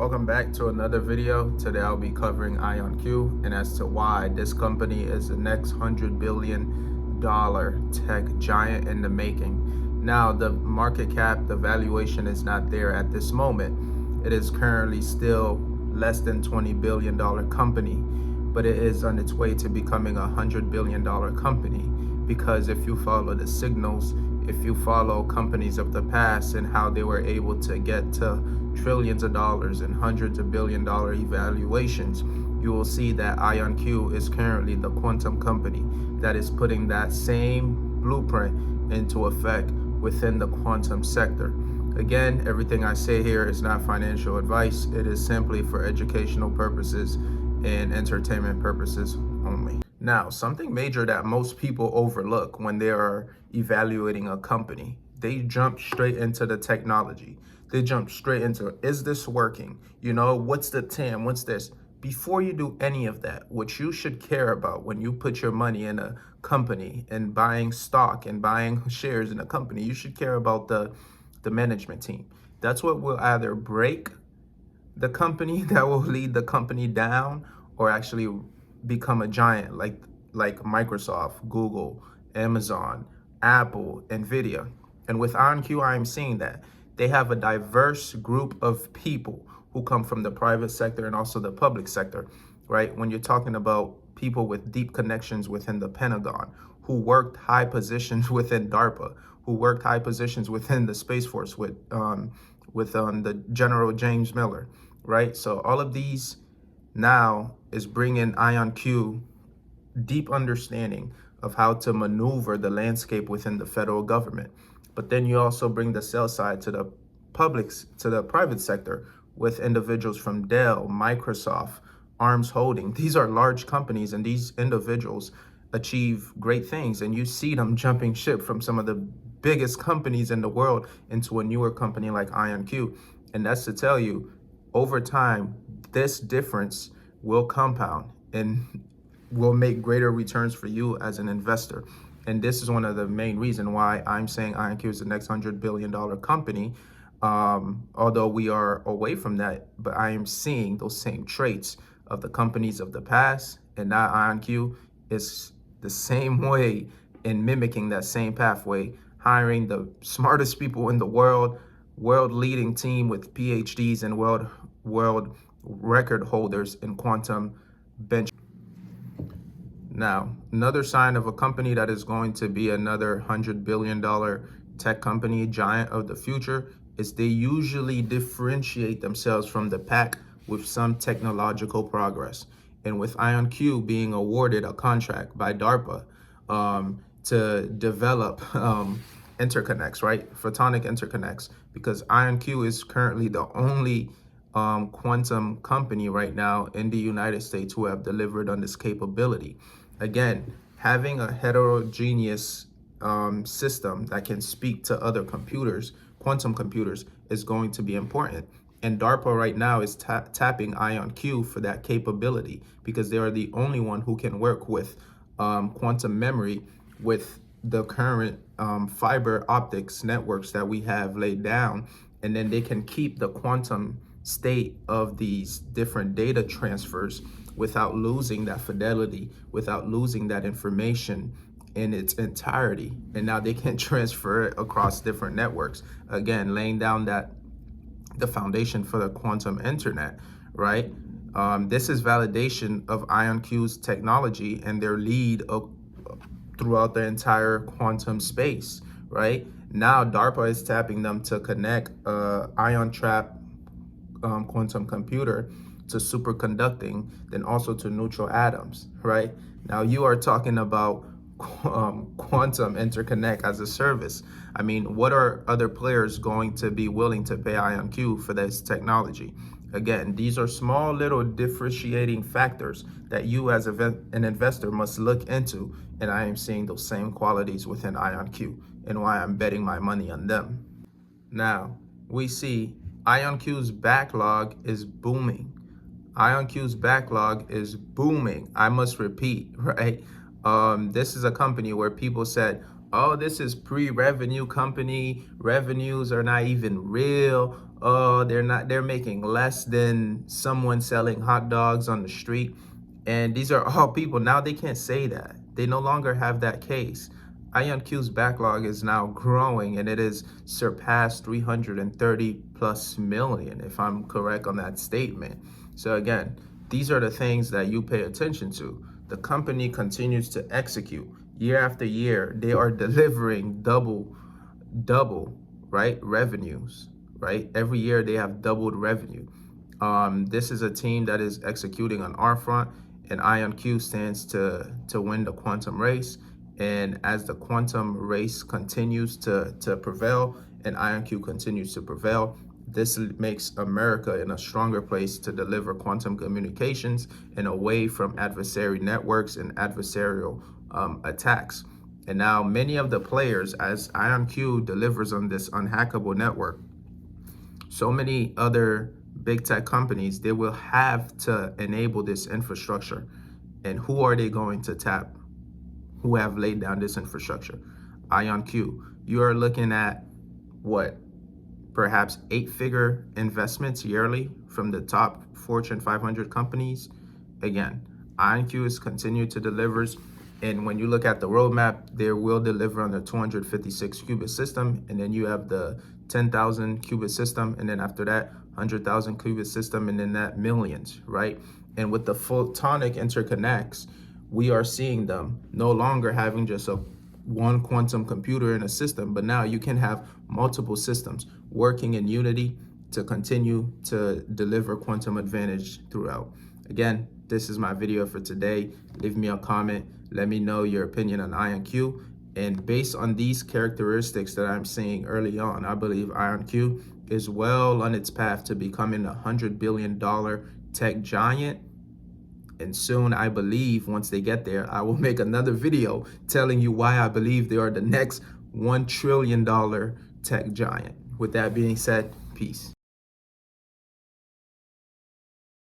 Welcome back to another video. Today I'll be covering IonQ and as to why this company is the next $100 billion tech giant in the making. Now, the market cap, the valuation is not there at this moment. It is currently still less than $20 billion company, but it is on its way to becoming a $100 billion company because if you follow the signals, if you follow companies of the past and how they were able to get to trillions of dollars and hundreds of billion-dollar evaluations, you will see that IonQ is currently the quantum company that is putting that same blueprint into effect within the quantum sector. Again, everything I say here is not financial advice. It is simply for educational purposes and entertainment purposes only. Now, something major that most people overlook when they are evaluating a company, they jump straight into the technology. They jump straight into, is this working? You know, what's the TAM? What's this? Before you do any of that, what you should care about when you put your money in a company and buying stock and buying shares in a company, you should care about the management team. That's what will either break the company, that will lead the company down, or actually become a giant like Microsoft, Google, Amazon, Apple, Nvidia. And with IonQ, I am seeing that they have a diverse group of people who come from the private sector and also the public sector, right? When you're talking about people with deep connections within the Pentagon, who worked high positions within DARPA, who worked high positions within the Space Force with the General James Miller, right? So all of these now is bringing IonQ deep understanding of how to maneuver the landscape within the federal government. But then you also bring the sell side to the private sector with individuals from Dell, Microsoft, Arms Holding. These are large companies, and these individuals achieve great things. And you see them jumping ship from some of the biggest companies in the world into a newer company like IonQ. And that's to tell you, over time, this difference will compound and will make greater returns for you as an investor. And this is one of the main reasons why I'm saying IonQ is the next $100 billion company. Although we are away from that, but I am seeing those same traits of the companies of the past, and now IonQ is the same way in mimicking that same pathway, hiring the smartest people in the world leading team with PhDs and world record holders in quantum bench. Now, another sign of a company that is going to be another $100 billion tech company, giant of the future, is they usually differentiate themselves from the pack with some technological progress. And with IonQ being awarded a contract by DARPA to develop interconnects, right? Photonic interconnects, because IonQ is currently the only quantum company right now in the United States who have delivered on this capability. Again, having a heterogeneous system that can speak to other computers, quantum computers, is going to be important. And DARPA right now is tapping IonQ for that capability because they are the only one who can work with quantum memory with the current fiber optics networks that we have laid down. And then they can keep the quantum state of these different data transfers without losing that fidelity, without losing that information in its entirety. And now they can transfer it across different networks. Again, laying down the foundation for the quantum internet, right? This is validation of IonQ's technology and their lead throughout the entire quantum space, right? Now DARPA is tapping them to connect ion trap quantum computer to superconducting, then also to neutral atoms, right? Now you are talking about quantum interconnect as a service. I mean, what are other players going to be willing to pay IonQ for this technology? Again, these are small little differentiating factors that you as an investor must look into, and I am seeing those same qualities within IonQ and why I'm betting my money on them. Now, we see IonQ's backlog is booming. IonQ's backlog is booming. I must repeat, right? This is a company where people said, oh, this is pre-revenue company. Revenues are not even real. oh, they're making less than someone selling hot dogs on the street. And these are all people. Now they can't say that. They no longer have that case. IonQ's backlog is now growing, and it has surpassed 330 plus million, if I'm correct on that statement. So again, these are the things that you pay attention to. The company continues to execute year after year. They are delivering double, right, revenues, right? Every year they have doubled revenue. This is a team that is executing on our front, and IonQ stands to win the quantum race. And as the quantum race continues to prevail and IonQ continues to prevail, this makes America in a stronger place to deliver quantum communications and away from adversary networks and adversarial attacks. And now many of the players, as IonQ delivers on this unhackable network, so many other big tech companies, they will have to enable this infrastructure. And who are they going to tap? Who have laid down this infrastructure? IonQ. You are looking at what? Perhaps 8-figure investments yearly from the top Fortune 500 companies. Again, IonQ is continued to deliver. And when you look at the roadmap, they will deliver on the 256 qubit system. And then you have the 10,000 qubit system. And then after that, 100,000 qubit system. And then that millions, right? And with the photonic interconnects, we are seeing them no longer having just one quantum computer in a system, but now you can have multiple systems working in unity to continue to deliver quantum advantage throughout. Again, this is my video for today. Leave me a comment. Let me know your opinion on IonQ. And based on these characteristics that I'm seeing early on, I believe IonQ is well on its path to becoming a $100 billion tech giant. And soon, I believe, once they get there, I will make another video telling you why I believe they are the next $1 trillion tech giant. With that being said, peace.